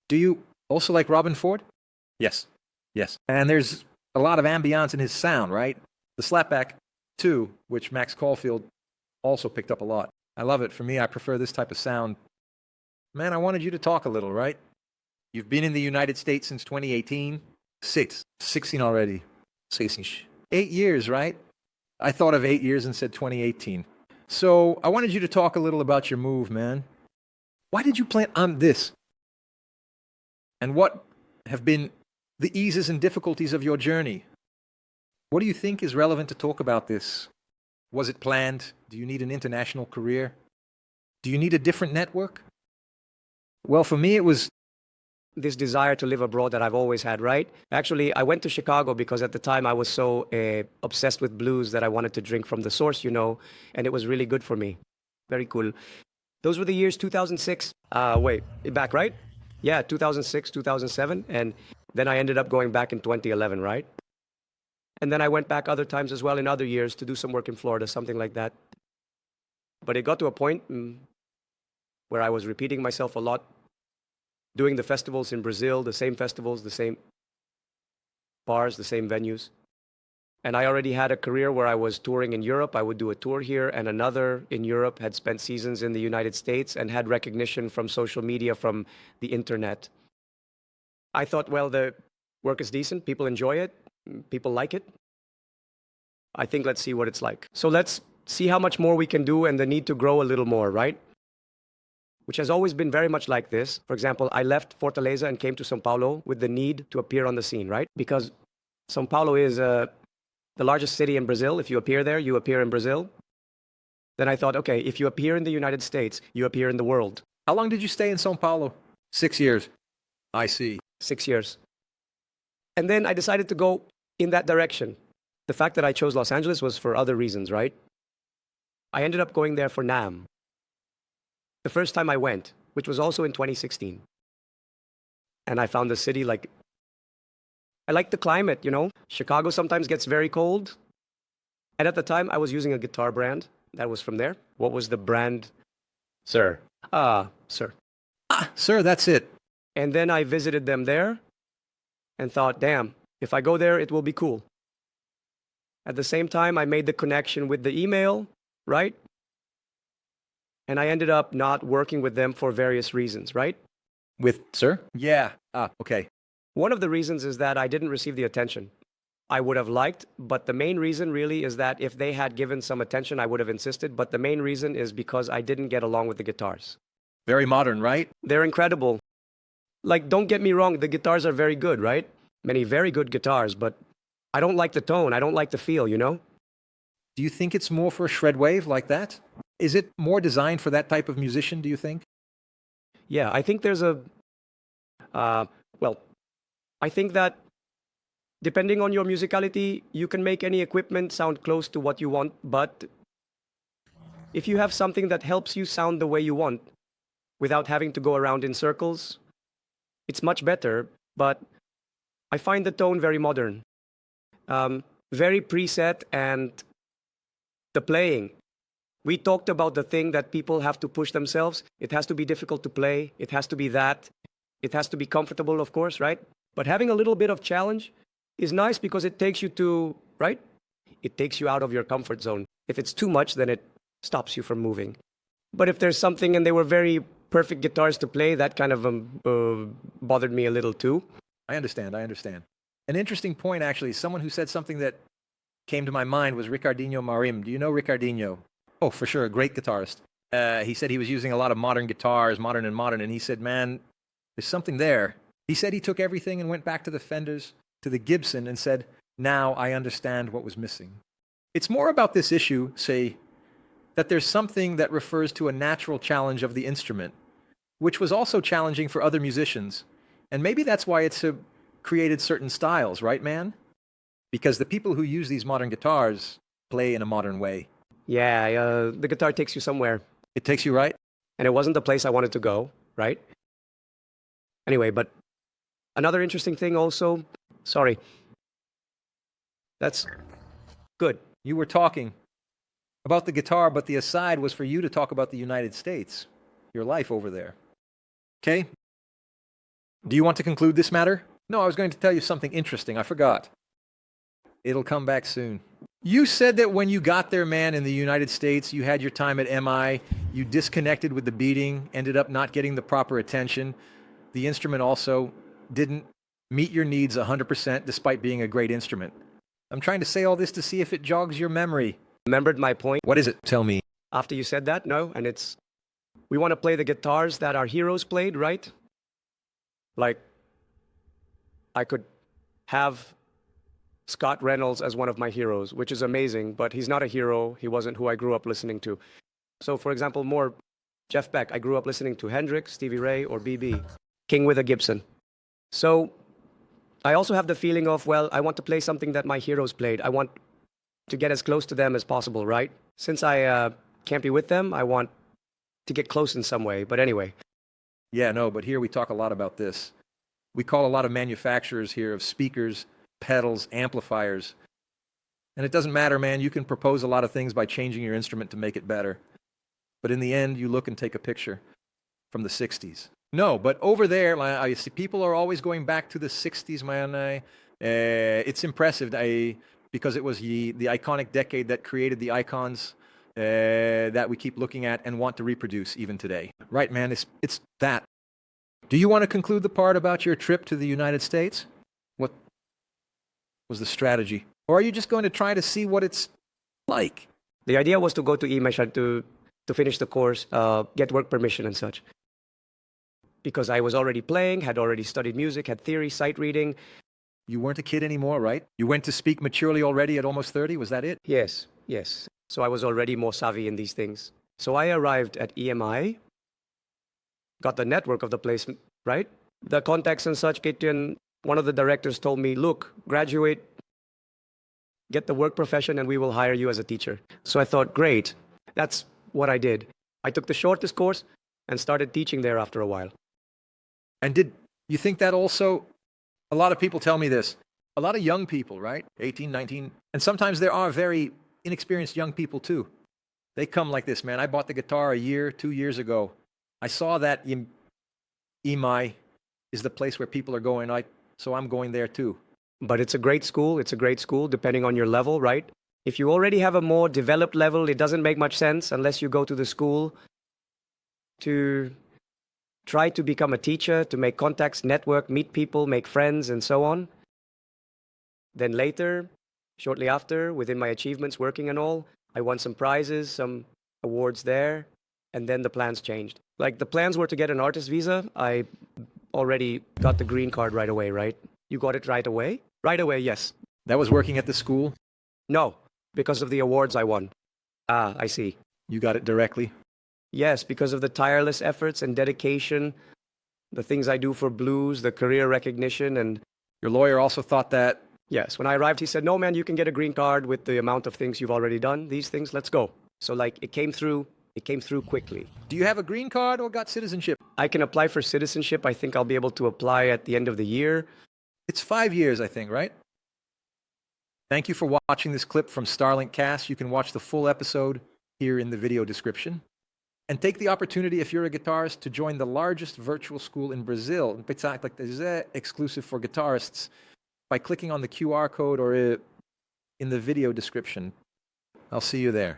Do you also like Robin Ford? Yes. Yes. And there's a lot of ambiance in his sound, right? The slapback, too, which Max Caulfield also picked up a lot. I love it. For me, I prefer this type of sound. Man, I wanted you to talk a little, right? You've been in the United States since 2018. 16 already. 16. 8 years, right? I thought of 8 years and said 2018. So I wanted you to talk a little about your move, man. Why did you plan on this? And what have been the eases and difficulties of your journey? What do you think is relevant to talk about this? Was it planned? Do you need an international career? Do you need a different network? Well, for me, it was this desire to live abroad that I've always had, right? Actually, I went to Chicago because at the time I was so obsessed with blues that I wanted to drink from the source, and it was really good for me. Very cool. Those were the years 2006. Wait, back, right? Yeah, 2006, 2007. And then I ended up going back in 2011, right? And then I went back other times as well in other years to do some work in Florida, something like that. But it got to a point where I was repeating myself a lot, doing the festivals in Brazil, the same festivals, the same bars, the same venues. And I already had a career where I was touring in Europe. I would do a tour here, and another in Europe, had spent seasons in the United States and had recognition from social media, from the internet. I thought, well, the work is decent, people enjoy it, people like it. I think let's see what it's like. So let's see how much more we can do and the need to grow a little more, right? Which has always been very much like this. For example, I left Fortaleza and came to São Paulo with the need to appear on the scene, right? Because São Paulo is the largest city in Brazil. If you appear there, you appear in Brazil. Then I thought, okay, if you appear in the United States, you appear in the world. How long did you stay in São Paulo? 6 years. I see. 6 years. And then I decided to go in that direction. The fact that I chose Los Angeles was for other reasons, right? I ended up going there for NAMM. The first time I went, which was also in 2016. And I found the city I like the climate, Chicago sometimes gets very cold. And at the time, I was using a guitar brand that was from there. What was the brand? Sir. Sir. Sir, that's it. And then I visited them there and thought, damn, if I go there, it will be cool. At the same time, I made the connection with the email, right? And I ended up not working with them for various reasons, right? With Sir? Yeah. Okay. One of the reasons is that I didn't receive the attention I would have liked, but the main reason really is that if they had given some attention, I would have insisted, but the main reason is because I didn't get along with the guitars. Very modern, right? They're incredible. Don't get me wrong, the guitars are very good, right? Many very good guitars, but I don't like the tone, I don't like the feel, Do you think it's more for a shred wave like that? Is it more designed for that type of musician, do you think? Yeah, I think there's I think that depending on your musicality, you can make any equipment sound close to what you want, but if you have something that helps you sound the way you want without having to go around in circles, it's much better, but I find the tone very modern, very preset, and the playing. We talked about the thing that people have to push themselves. It has to be difficult to play. It has to be that. It has to be comfortable, of course, right? But having a little bit of challenge is nice because it takes you to, right? It takes you out of your comfort zone. If it's too much, then it stops you from moving. But if there's something, and they were very perfect guitars to play, that kind of bothered me a little too. I understand. An interesting point, actually, someone who said something that came to my mind was Ricardinho Marim. Do you know Ricardinho? Oh, for sure, a great guitarist. He said he was using a lot of modern guitars, modern, and he said, man, there's something there. He said he took everything and went back to the Fenders, to the Gibson, and said, now I understand what was missing. It's more about this issue, say, that there's something that refers to a natural challenge of the instrument, which was also challenging for other musicians. And maybe that's why it's created certain styles, right, man? Because the people who use these modern guitars play in a modern way. Yeah, the guitar takes you somewhere. It takes you right? And it wasn't the place I wanted to go, right? Anyway, but another interesting thing also, sorry. That's good. You were talking about the guitar, but the aside was for you to talk about the United States, your life over there. Okay? Do you want to conclude this matter? No, I was going to tell you something interesting. I forgot. It'll come back soon. You said that when you got there, man, in the United States, you had your time at MI, you disconnected with the beating, ended up not getting the proper attention. The instrument also didn't meet your needs 100% despite being a great instrument. I'm trying to say all this to see if it jogs your memory. Remembered my point What is it? Tell me. after you said that? No? And it's, we want to play the guitars that our heroes played, right? Like, I could have Scott Reynolds as one of my heroes, which is amazing, but he's not a hero. He wasn't who I grew up listening to. So, for example, more Jeff Beck. I grew up listening to Hendrix, Stevie Ray, or BB. King with a Gibson. So, I also have the feeling of, well, I want to play something that my heroes played. I want to get as close to them as possible, right? Since I can't be with them, I want to get close in some way. But anyway. Yeah, no, but here we talk a lot about this. We call a lot of manufacturers here of speakers, pedals, amplifiers. And it doesn't matter, man. You can propose a lot of things by changing your instrument to make it better. But in the end, you look and take a picture from the 60s. No, but over there, I see people are always going back to the 60s, man. It's impressive because it was the iconic decade that created the icons that we keep looking at and want to reproduce even today. Right, man, it's that. Do you want to conclude the part about your trip to the United States? What was the strategy? Or are you just going to try to see what it's like? The idea was to go to Imeshan to finish the course, get work permission and such. Because I was already playing, had already studied music, had theory, sight reading. You weren't a kid anymore, right? You went to speak maturely already at almost 30, was that it? Yes. So I was already more savvy in these things. So I arrived at EMI, got the network of the place, right? The contacts and such, and one of the directors told me, look, graduate, get the work profession, and we will hire you as a teacher. So I thought, great. That's what I did. I took the shortest course and started teaching there after a while. And did you think that also, a lot of people tell me this, a lot of young people, right? 18, 19, and sometimes there are very inexperienced young people too. They come like this, man. I bought the guitar a year, 2 years ago. I saw that EMI is the place where people are going, so I'm going there too. But it's a great school. It's a great school, depending on your level, right? If you already have a more developed level, it doesn't make much sense unless you go to the school to try to become a teacher, to make contacts, network, meet people, make friends, and so on. Then later, shortly after, within my achievements, working and all, I won some prizes, some awards there, and then the plans changed. Like, the plans were to get an artist visa. I already got the green card right away, right? You got it right away? Right away, yes. That was working at the school? No, because of the awards I won. Ah, I see. You got it directly? Yes, because of the tireless efforts and dedication, the things I do for blues, the career recognition, and... Your lawyer also thought that... Yes, when I arrived, he said, no, man, you can get a green card with the amount of things you've already done. These things, let's go. So, like, it came through quickly. Do you have a green card or got citizenship? I can apply for citizenship. I think I'll be able to apply at the end of the year. It's 5 years, I think, right? Thank you for watching this clip from Starling Cast. You can watch the full episode here in the video description. And take the opportunity, if you're a guitarist, to join the largest virtual school in Brazil, exclusive for guitarists, by clicking on the QR code or in the video description. I'll see you there.